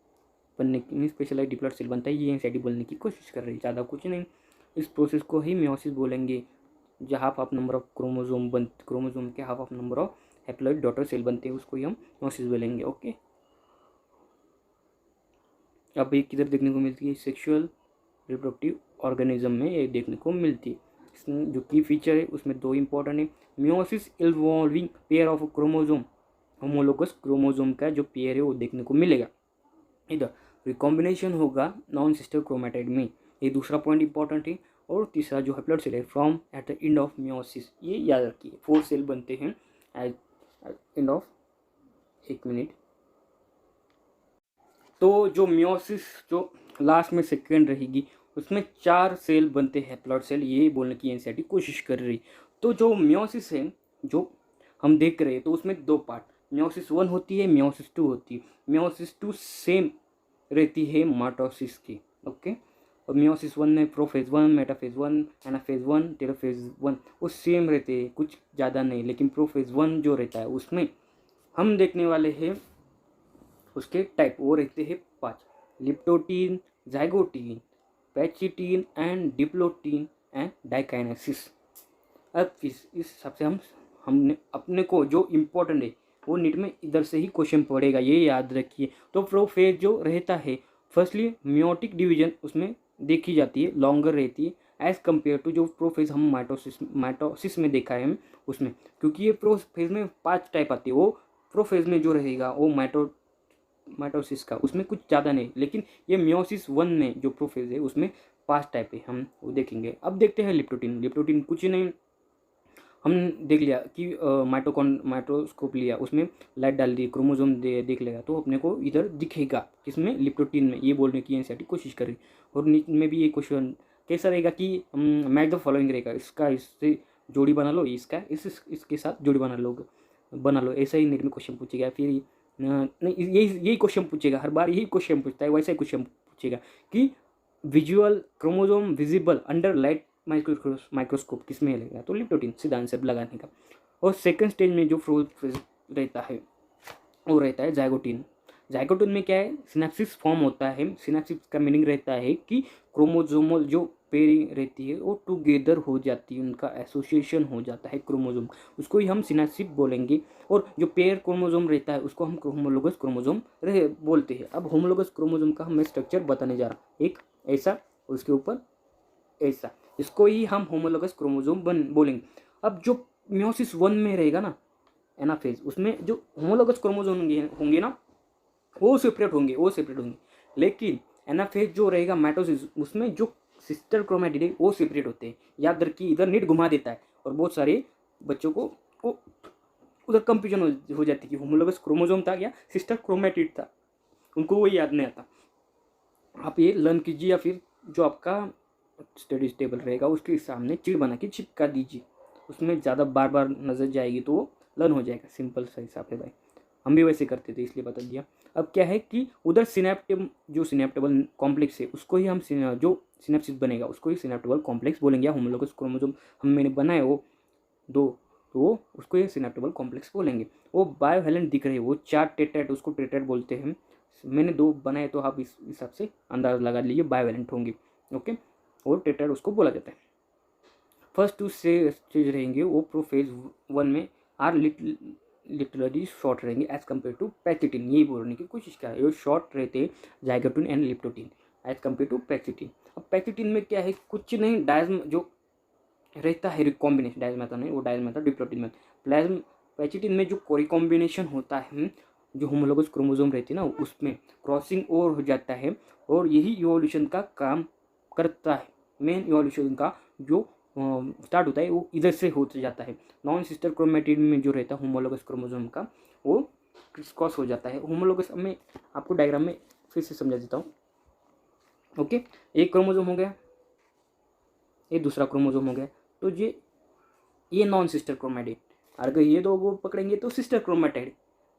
बनने की, मीन स्पेशलाइज डिप्लॉइड सेल बनता है। ये एनसीईआरटी बोलने की कोशिश कर रही है, ज़्यादा कुछ नहीं। इस प्रोसेस को ही मियोसिस बोलेंगे, जहाँ half of number of chromosome के half of number of haploid daughter cell बनते हैं, उसको ही हम मियोसिस बोलेंगे। ओके, अब ये किधर देखने को मिलती है, सेक्सुअल रिप्रोडक्टिव ऑर्गेनिज्म में ये देखने को मिलती है। इसमें जो की फीचर है उसमें 2 इंपॉर्टेंट है, meiosis involving pair of chromosome, homologous chromosome का जो पेयर है वो देखने को मिलेगा। इधर रिकॉम्बिनेशन होगा नॉन सिस्टर क्रोमेटाइड में, ये दूसरा पॉइंट इंपॉर्टेंट है। और तीसरा जो हैप्लॉइड सेल है from at the end of meiosis, ये याद रखिए 4 सेल बनते हैं एट एंड ऑफ, 1 मिनट। तो जो मियोसिस जो लास्ट में सेकेंड रहेगी उसमें 4 सेल बनते हैं प्लॉट सेल, ये बोलने की एनसीईआरटी कोशिश कर रही। तो जो मियोसिस है जो हम देख रहे हैं, तो उसमें 2 पार्ट, मियोसिस 1 होती है, मियोसिस 2 होती है। मियोसिस 2 सेम रहती है माइटोसिस की, ओके। और मियोसिस 1 में प्रोफेज 1, मेटाफेज 1, एनाफेज 1, टेलोफेज 1 वो सेम रहते हैं, कुछ ज़्यादा नहीं। लेकिन प्रोफेज 1 जो रहता है उसमें हम देखने वाले हैं उसके टाइप, वो रहते हैं 5, leptotene, zygotene, pachytene and diplotene and diakinesis. अब इस हिसाब से हमने अपने को जो इम्पोर्टेंट है वो नीट में इधर से ही क्वेश्चन पड़ेगा, ये याद रखिए। तो प्रोफेज जो रहता है, फर्स्टली मियोटिक डिवीजन उसमें देखी जाती है, लॉन्गर रहती है एज कम्पेयर टू जो प्रोफेज हम माइटोसिस में देखा है उसमें। क्योंकि ये प्रोफेज में 5 टाइप आती है, वो प्रोफेज में जो रहेगा वो माइटोसिस का उसमें कुछ ज़्यादा नहीं। लेकिन ये मियोसिस 1 में जो प्रोफेज है उसमें 5 टाइप है, हम वो देखेंगे। अब देखते हैं लिप्टोटीन। लिप्टोटीन कुछ नहीं, हम देख लिया कि माइक्रोस्कोप लिया, उसमें लाइट डाल दी, क्रोमोसोम देख लेगा तो अपने को इधर दिखेगा किसमें, लिप्टोटीन में, ये बोलने की एनसीईआरटी कोशिश करें। और नीचे में भी ये क्वेश्चन कैसा रहेगा कि मैच द फॉलोइंग रहेगा, इसका इससे जोड़ी बना लो, इसका इसके साथ जोड़ी बना लो, ऐसा ही नीट में क्वेश्चन पूछेगा। फिर नहीं, यही क्वेश्चन पूछेगा, हर बार यही क्वेश्चन पूछता है, वैसा ही क्वेश्चन पूछेगा कि visual chromosome visible under light microscope किसमें लगेगा, तो लिप्टोटीन, सीधा आंसर लगाने का। और सेकंड स्टेज में जो प्रोसेस रहता है वो रहता है जाइगोटीन। जाइगोटीन में क्या है, सिनेप्सिस फॉर्म होता है। सिनेप्सिस का मीनिंग रहता है कि क्रोमोजोमल जो पेयरिंग रहती है वो टुगेदर हो जाती है, उनका एसोसिएशन हो जाता है क्रोमोजोम, उसको ही हम सिनेप्सिस बोलेंगे। और जो पेयर क्रोमोजोम रहता है उसको हम होमोलोगस क्रोमोजोम बोलते हैं। अब होमोलोगस क्रोमोजोम का मैं स्ट्रक्चर बताने जा रहा हूँ, एक ऐसा, उसके ऊपर ऐसा, इसको ही हम होमोलोगस क्रोमोसोम बोलेंगे। अब जो मियोसिस 1 में रहेगा ना एनाफेज, उसमें जो होमोलोगस क्रोमोसोम होंगे ना वो सेपरेट होंगे। लेकिन एनाफेज जो रहेगा माइटोसिस, उसमें जो सिस्टर क्रोमैटिड है वो सेपरेट होते हैं। याद रखिए, इधर नीट घुमा देता है और बहुत सारे बच्चों को उधर कंफ्यूजन हो जाती है कि होमोलोगस क्रोमोसोम था या सिस्टर क्रोमैटिड था, उनको वो याद नहीं आता। आप ये लर्न कीजिए, या फिर जो आपका स्टडी टेबल रहेगा उसके सामने चिट बना के चिपका दीजिए, उसमें ज़्यादा बार बार नजर जाएगी तो वो लर्न हो जाएगा। सिंपल सा हिसाब है भाई, हम भी वैसे करते थे इसलिए बता दिया। अब क्या है कि उधर सिनेप्टेबल कॉम्प्लेक्स है उसको ही हम जो सिनेप्सिस बनेगा उसको ही सिनेप्टेबल कॉम्प्लेक्स बोलेंगे, या होमोलोगस क्रोमोसोम मैंने बनाए वो 2, तो वो उसको ही सिनेप्टेबल कॉम्प्लेक्स बोलेंगे। वो बायोवेलेंट दिख रहे हैं, वो 4 टेट्राइड, उसको टेट्राइड बोलते हैं। मैंने 2 बनाए तो आप इस हिसाब से अंदाज़ लगा लीजिए, बायोवेलेंट होंगे, ओके। और टेट्राइड उसको बोला जाता है। फर्स्ट 2 स्टेज रहेंगे वो प्रोफेज 1 में आर लिटरली शॉर्ट रहेंगे एज कम्पेयर टू पैक्सिटिन, यही बोलने की कोशिश कर रहे हैं, शॉर्ट रहते हैं zygotene and leptotene as compared to pachytene. अब पैक्सिटिन में क्या है, कुछ नहीं, डायज़ जो रहता है रिकॉम्बिनेशन, डायज़ मेथड नहीं, वो डायज़ मेथड डिप्लोटीन में। प्लाज्म पैक्सिटिन में जो रिकॉम्बिनेशन होता है, जो होमोलोगस क्रोमोसोम रहती है ना उसमें क्रॉसिंग ओवर हो जाता है, और यही इवोल्यूशन का काम करता है। मेन इवोल्यूशन का जो स्टार्ट होता है वो इधर से हो जाता है। नॉन सिस्टर क्रोमेटिड में जो रहता है होमोलोगस क्रोमोसोम का, वो क्रिसक्रॉस हो जाता है। होमोलोगस में आपको डायग्राम में फिर से समझा देता हूँ, ओके। एक क्रोमोसोम हो गया, ये दूसरा क्रोमोसोम हो गया, तो ये नॉन सिस्टर क्रोमेटिड, अगर ये दो वो पकड़ेंगे तो सिस्टर क्रोमेटिड।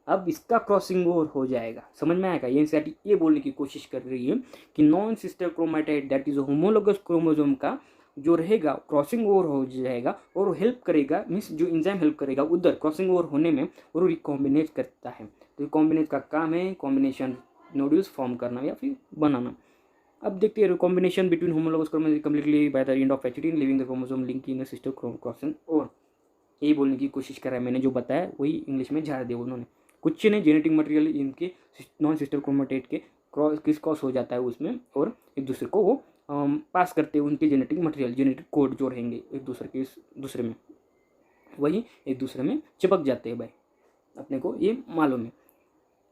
अब इसका क्रॉसिंग ओवर हो जाएगा, समझ में आएगा। ये एनसीईआरटी ये बोलने की कोशिश कर रही है कि non sister chromatid that is homologous chromosome का जो रहेगा क्रॉसिंग ओवर हो जाएगा, और हेल्प करेगा, मीन्स जो एंजाइम हेल्प करेगा उधर क्रॉसिंग ओवर होने में, और रिकॉम्बिनेट करता है। तो रिकॉम्बिनेट का काम है कॉम्बिनेशन नोड्यूल्स फॉर्म करना या फिर बनाना। अब देखते हैं recombination between homologous chromosome completely by the end of pachytene leaving the chromosome link in the sister crossing over. यही बोलने की कोशिश कर रहा है, मैंने जो बताया वही इंग्लिश में झाड़ दिया उन्होंने। कुछ नहीं, जेनेटिक मटेरियल इनके नॉन सिस्टर क्रोमेटाइड के क्रॉस हो जाता है उसमें, और एक दूसरे को वो पास करते हैं उनके जेनेटिक मटेरियल, जेनेटिक कोड जो रहेंगे एक दूसरे में, वही एक दूसरे में चिपक जाते हैं भाई, अपने को ये मालूम है।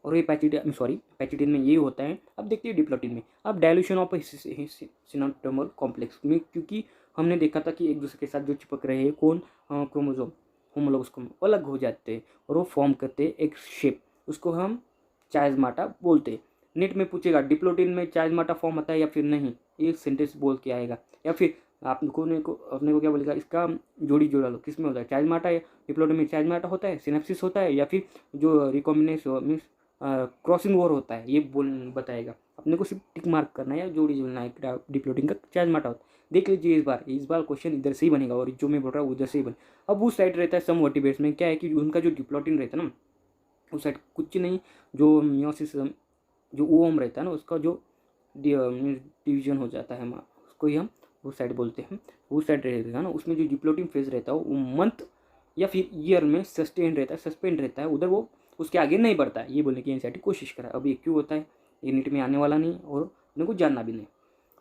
और ये पैक्सिटिन में यही होता है। अब देखते हैं डिप्लोटीन में। अब डायल्यूशन ऑफ सिनेप्टोमल कॉम्प्लेक्स में, क्योंकि हमने देखा था कि एक दूसरे के साथ जो चिपक रहे हैं कौन क्रोमोसोम, होमोलोगस क्रोमोसोम अलग हो जाते हैं और वो फॉर्म करते हैं एक शेप, उसको हम चाइज़माटा बोलते हैं। नीट में पूछेगा डिप्लोटीन में चाइज़माटा फॉर्म आता है या फिर नहीं, ये सेंटेंस बोल के आएगा। या फिर अपने को क्या बोलेगा, इसका जोड़ी जोड़ा लो, किस में होता है, चाइजमाटा है, डिप्लोडोमी में चाइजमाटा होता है, सिनेप्सिस होता है, या फिर जो रिकॉम्बिनेस मीन्स क्रॉसिंग ओवर होता है, ये बोल बताएगा। अपने को सिर्फ टिक मार्क करना है या जोड़ी जोड़ना है, डिप्लोडिंग का चाइजमाटा होता है। देख लीजिए इस बार क्वेश्चन इधर से ही बनेगा और जो मैं बोल रहा हूँ उधर से ही बने। अब उस साइड रहता है सम वर्टिब्रेट्स में क्या है कि उनका जो डिप्लोटिन रहता है ना, उस साइड कुछ नहीं, जो मियोसिस जो ओम रहता है ना, उसका जो डिवीजन हो जाता है, उसको ही हम उस साइड बोलते हैं। उस साइड रहेगा ना, उसमें जो डिप्लोटिन फेज रहता है वो मंथ या फिर ईयर में सस्टेन रहता है, सस्पेंड रहता है, उधर वो उसके आगे नहीं बढ़ता है। ये बोलने की एनसीईआरटी कोशिश करा। अब ये क्यों होता है, ये नीट में आने वाला नहीं और अपने को जानना भी नहीं।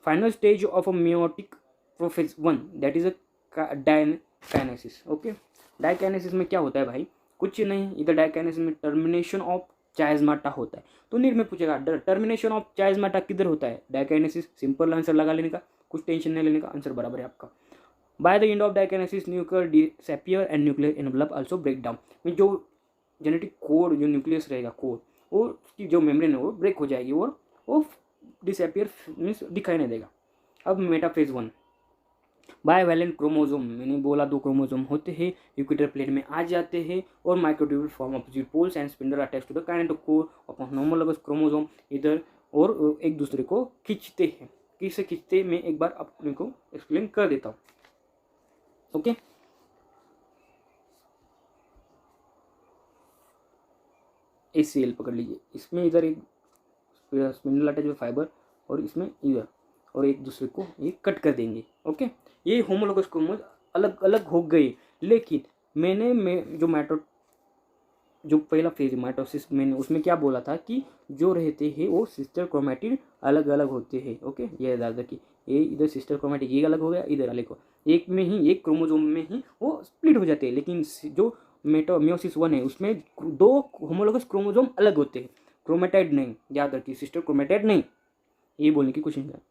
Final stage of a meiotic prophase 1 that is a diakinesis. Okay, diakinesis में क्या होता है भाई, कुछ नहीं, इधर डायकाइनेसिस में टर्मिनेशन ऑफ चाइजमाटा होता है। तो नीट में पूछेगा टर्मिनेशन ऑफ चाइजमाटा किधर होता है, डायकाइनेसिस। सिंपल आंसर लगा लेने का, कुछ टेंशन नहीं लेने का, आंसर बराबर है आपका। By the end of diakinesis nuclear disappear and nuclear envelope also break down. में जो जेनेटिक कोड, जो न्यूक्लियस रहेगा कोड, वो उसकी जो मेम्ब्रेन है वो ब्रेक हो जाएगी और वो डिसअपियर मीन्स दिखाई नहीं देगा। अब मेटाफेज 1, बायवैलेंट क्रोमोसोम, मैंने बोला 2 क्रोमोसोम होते हैं, इक्वेटर प्लेन में आ जाते हैं और microtubule form opposite poles and spindle attach to the kinetochore upon homologous chromosome इधर और एक दूसरे को खींचते हैं। किससे खींचते मैं एक बार अपने को एक्सप्लेन कर देता हूँ। ओके, ACL पकड़ लीजिए, इसमें इधर एक स्पिंडल अटैच में फाइबर और इसमें इधर, और एक दूसरे को ये कट कर देंगे। ओके, ये होमोलोगस क्रोमोसोम अलग अलग हो गए, लेकिन मैंने जो पहला फेज माइटोसिस मैंने उसमें क्या बोला था कि जो रहते हैं वो सिस्टर क्रोमैटिड अलग अलग होते हैं। ओके, ये याद रखिए, ये इधर सिस्टर क्रोमैटिड ये अलग हो गया, इधर अलग हो, एक में ही एक क्रोमोसोम में ही वो स्प्लिट हो जाते हैं। लेकिन जो मियोसिस 1 है उसमें 2 होमोलोगस क्रोमोसोम अलग होते हैं, क्रोमेटाइड नहीं, याद रखिए, सिस्टर क्रोमेटाइड नहीं, ये बोलने की कोशिश है।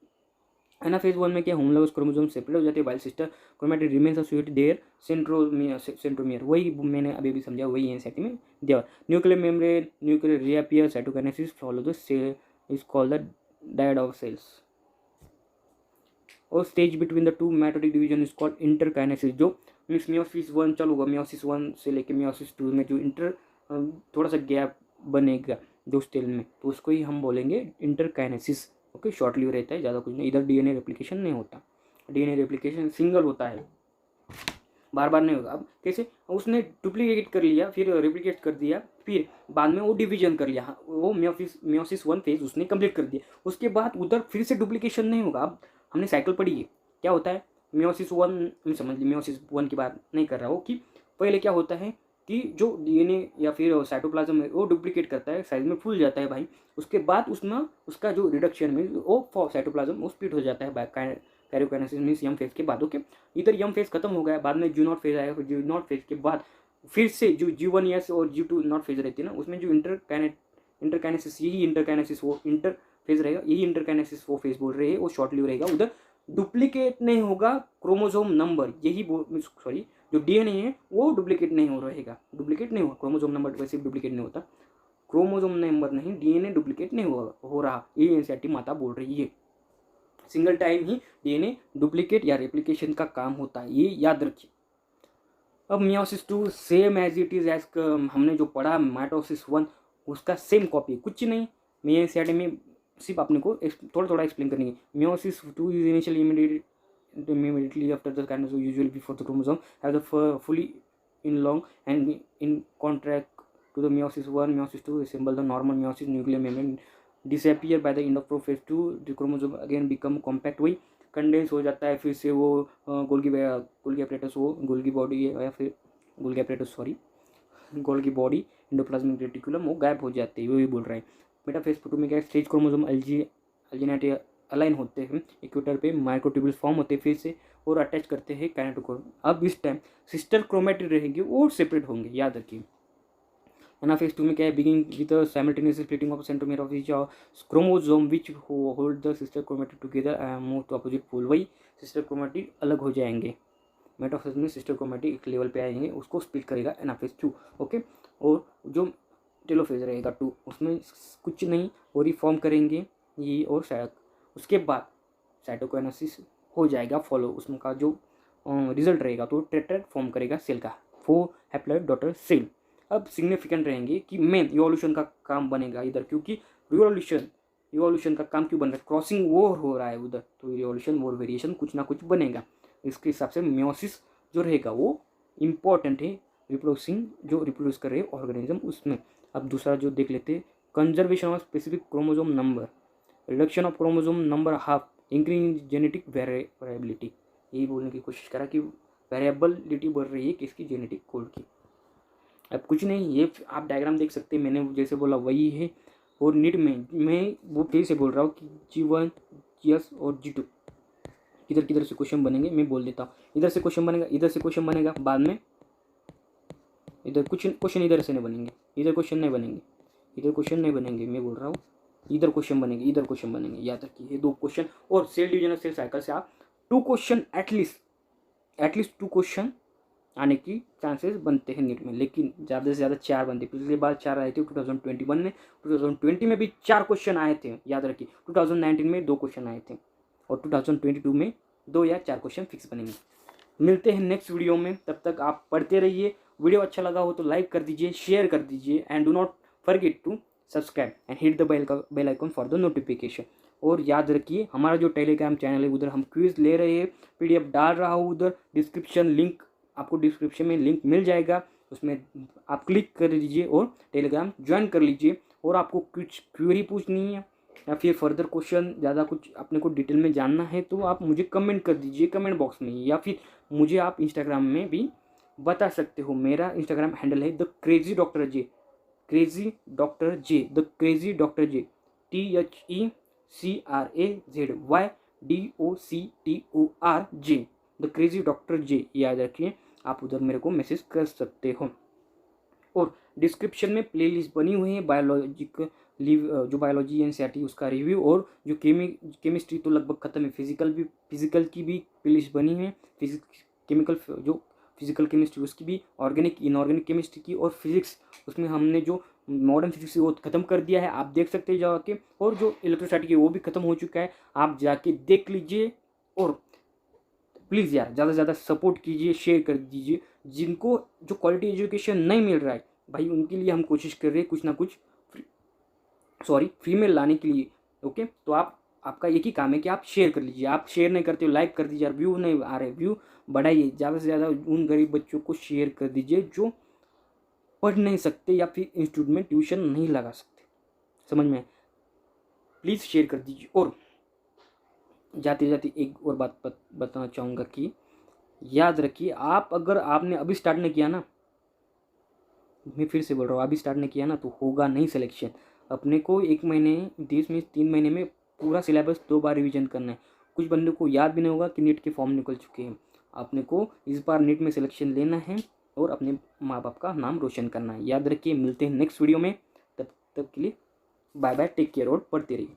एनाफेज 1 में क्या होमोलोगस क्रोमोसोम सेपरेट हो जाते हैं, while sister chromatid remains associated their centromere. वही मैंने अभी समझा, वही एनसीईआरटी में दिया। Nuclear membrane nuclear reappear cytokinesis follow the cell is called the dyad of cells. और stage between the two meiotic division is called interkinesis. जो means meiosis 1 चालू होगा, मियोसिस 1 से लेकर मियोसिस 2 में जो थोड़ा सा गैप बनेगा जो स्टेल में, तो उसको ही हम बोलेंगे इंटरकाइनेसिस। ओके, शॉर्ट लिव रहता है, ज़्यादा कुछ नहीं। इधर डीएनए रेप्लिकेशन नहीं होता, डीएनए रेप्लिकेशन सिंगल होता है, बार बार नहीं होगा। अब कैसे, उसने डुप्लीकेट कर लिया, फिर रेप्लिकेट कर दिया, फिर बाद में वो डिवीजन कर लिया, वो मियोसिस 1 फेज उसने कंप्लीट कर दिया, उसके बाद उधर फिर से डुप्लीकेशन नहीं होगा। अब हमने साइकिल पढ़ी है, क्या होता है मियोसिस 1 समझ ली, मियोसिस 1 की बात नहीं कर रहा हूँ, कि पहले क्या होता है कि जो डीएनए या फिर साइटोप्लाज्म है वो डुप्लीकेट करता है, साइज में फूल जाता है भाई, उसके बाद उसमें उसका जो रिडक्शन में वो साइटोप्लाज्म वो स्प्लिट हो जाता है कैरियोकाइनेसिस मीन्स यम फेज के बाद। ओके, इधर यम फेज खत्म हो गया, बाद में जी नॉट फेज आया, फिर जी नॉट फेज के बाद फिर से जो G1S और G2 नॉट फेज रहती है ना, उसमें जो इंटरकाइनेसिस यही इंटरकाइनेसिस वो इंटर फेज रहेगा, यही इंटरकाइनेसिस वो फेज बोल रहे हैं, वो शॉर्ट लिव रहेगा, उधर डुप्लीकेट नहीं होगा क्रोमोसोम नंबर, यही सॉरी जो डीएनए है वो डुप्लीकेट नहीं हो रहेगा, डुप्लीकेट नहीं होगा, क्रोमोसोम नंबर वैसे डुप्लीकेट नहीं होता, क्रोमोसोम नंबर नहीं, डीएनए डुप्लीकेट नहीं हो रहा, ये एनसीईआरटी माता बोल रही है। सिंगल टाइम ही डीएनए डुप्लीकेट या रेप्लिकेशन का काम होता है, ये याद रखिए। अब meiosis 2 same as it is as हमने जो पढ़ा माइटोसिस 1 उसका सेम कॉपी, कुछ नहीं। मैं एनसीईआरटी में सिर्फ अपने को थोड़ा थोड़ा एक्सप्लेन करनी है। Meiosis 2 is initially immediately after the kinase, usually before the chromosome have the fully in long and in contract to the meiosis 1 meiosis 2 resemble the normal meiosis nuclear membrane disappear by the end of phase 2 the chromosome again become compact, वही condense हो जाता है, फिर से वो Golgi apparatus, वो Golgi body या फिर Golgi apparatus sorry Golgi body endoplasmic reticulum वो गायब हो जाते हैं, वही बोल रहे हैं। मेटाफेज 2 में क्या है, स्टेज क्रोमोसोम अल्जीनेट अलाइन होते हैं, इक्वेटर पे माइक्रोट्यूब्यूल्स फॉर्म होते हैं फिर से और अटैच करते हैं काइनेटोकोर। अब इस टाइम सिस्टर क्रोमैटिड रहेंगी और सेपरेट होंगे, याद रखिए। एनाफेज 2 में क्या है, begin with simultaneous splitting of centromere of each chromosome which hold the sister chromatid together and move to opposite pole, वही सिस्टर क्रोमैटिड अलग हो जाएंगे। मेटाफेज में सिस्टर क्रोमैटिड एक लेवल पे आएंगे, उसको स्प्लिट करेगा एनाफेज 2। ओके, और जो टेलोफेज रहेगा 2 उसमें कुछ नहीं और ही फॉर्म करेंगे ये, और शायद उसके बाद साइटोकाइनेसिस हो जाएगा फॉलो, उसमें का जो रिजल्ट रहेगा तो टेट्राड फॉर्म करेगा सेल का, 4 हैप्लॉइड डॉटर सेल। अब सिग्निफिकेंट रहेंगे कि मेन इवोल्यूशन का काम बनेगा इधर, क्योंकि रिवॉल्यूशन का काम क्यों बन रहा है, क्रॉसिंग वॉर हो रहा है उधर, तो रिवॉल्यूशन वॉर वेरिएशन कुछ ना कुछ बनेगा। इसके हिसाब से म्योसिस जो रहेगा वो इम्पॉर्टेंट है, रिप्रोड्यूसिंग जो रिप्रोड्यूस कर रहे हैं ऑर्गेनिज्म उसमें। अब दूसरा जो देख लेते हैं, conservation of specific chromosome number, reduction of chromosome number half, increase genetic variability. यही बोलने की कोशिश करा कि वेरिएबिलिटी बढ़ रही है किसकी, जेनेटिक कोड की। अब कुछ नहीं, ये आप डायग्राम देख सकते हैं, मैंने जैसे बोला वही है। और नीट में मैं वो फिर से बोल रहा हूँ कि G1, G और G2 किधर किधर से क्वेश्चन बनेंगे मैं बोल देता हूँ। इधर से क्वेश्चन बनेगा, इधर से क्वेश्चन बनेगा, बाद में इधर कुछ क्वेश्चन इधर से नहीं बनेंगे, इधर क्वेश्चन नहीं बनेंगे, इधर क्वेश्चन नहीं बनेंगे, मैं बोल रहा हूँ इधर क्वेश्चन बनेंगे, इधर क्वेश्चन बनेंगे, याद रखिए 2 क्वेश्चन। और सेल डिवीजन और सेल साइकिल से आप 2 क्वेश्चन एटलीस्ट 2 क्वेश्चन आने की चांसेस बनते हैं नीट में, लेकिन ज़्यादा से ज़्यादा 4 बनते। पिछली बार 4 आए थे 2021 में, 2020 में भी 4 क्वेश्चन आए थे, याद रखिए। 2019 में 2 क्वेश्चन आए थे, और 2022 में 2 या 4 क्वेश्चन फिक्स बनेंगे। मिलते हैं नेक्स्ट वीडियो में, तब तक आप पढ़ते रहिए। वीडियो अच्छा लगा हो तो लाइक कर दीजिए, शेयर कर दीजिए, and do not forget to subscribe and hit the bell icon for the notification. और याद रखिए हमारा जो टेलीग्राम चैनल है उधर हम क्विज ले रहे हैं, PDF डाल रहा हूँ उधर, डिस्क्रिप्शन लिंक आपको डिस्क्रिप्शन में लिंक मिल जाएगा, उसमें आप क्लिक कर दीजिए और टेलीग्राम ज्वाइन कर लीजिए। और आपको कुछ क्वेरी पूछनी है या फिर फर्दर क्वेश्चन ज़्यादा कुछ अपने को डिटेल में जानना है तो आप मुझे कमेंट कर दीजिए कमेंट बॉक्स में, या फिर मुझे आप इंस्टाग्राम में भी बता सकते हो। मेरा इंस्टाग्राम हैंडल है the crazy doctor J, crazy doctor J, the crazy doctor J, THECRAZYDOCTORJ, the crazy doctor J, याद रखिए। आप उधर मेरे को मैसेज कर सकते हो। और डिस्क्रिप्शन में प्लेलिस्ट बनी हुई है, जो बायोलॉजी एनसीईआरटी उसका रिव्यू, और जो केमिस्ट्री तो लगभग खत्म है, फिजिकल की भी प्लेलिस्ट बनी है, फिजिकल केमिस्ट्री उसकी भी, ऑर्गेनिक इनऑर्गेनिक केमिस्ट्री की, और फिजिक्स उसमें हमने जो मॉडर्न फिजिक्स वो खत्म कर दिया है, आप देख सकते हैं जाके। और जो इलेक्ट्रोस्टैटिक है वो भी खत्म हो चुका है, आप जाके देख लीजिए। और प्लीज़ यार ज़्यादा से ज़्यादा सपोर्ट कीजिए, शेयर कर दीजिए। जिनको जो क्वालिटी एजुकेशन नहीं मिल रहा है भाई, उनके लिए हम कोशिश कर रहे हैं कुछ ना कुछ फ्री में लाने के लिए। ओके, तो आपका एक ही काम है कि आप शेयर कर लीजिए। आप शेयर नहीं करते हो, लाइक कर दीजिए। यार व्यू नहीं आ रहे, व्यू बढ़ाइए, ज़्यादा से ज़्यादा उन गरीब बच्चों को शेयर कर दीजिए जो पढ़ नहीं सकते या फिर इंस्टीट्यूट में ट्यूशन नहीं लगा सकते। समझ में? प्लीज़ शेयर कर दीजिए। और जाते जाते एक और बात बताना चाहूँगा कि याद रखिए, अगर आपने अभी स्टार्ट नहीं किया ना, मैं फिर से बोल रहा हूँ, अभी स्टार्ट नहीं किया ना तो होगा नहीं सिलेक्शन। अपने को 1 महीने 3 महीने में पूरा सिलेबस 2 बार रिवीजन करना है। कुछ बंदों को याद भी नहीं होगा कि नीट के फॉर्म निकल चुके हैं। अपने को इस बार नीट में सिलेक्शन लेना है और अपने माँ बाप का नाम रोशन करना है। याद रखिए, मिलते हैं नेक्स्ट वीडियो में, तब तक के लिए बाय बाय, टेक केयर और पढ़ते रहिए।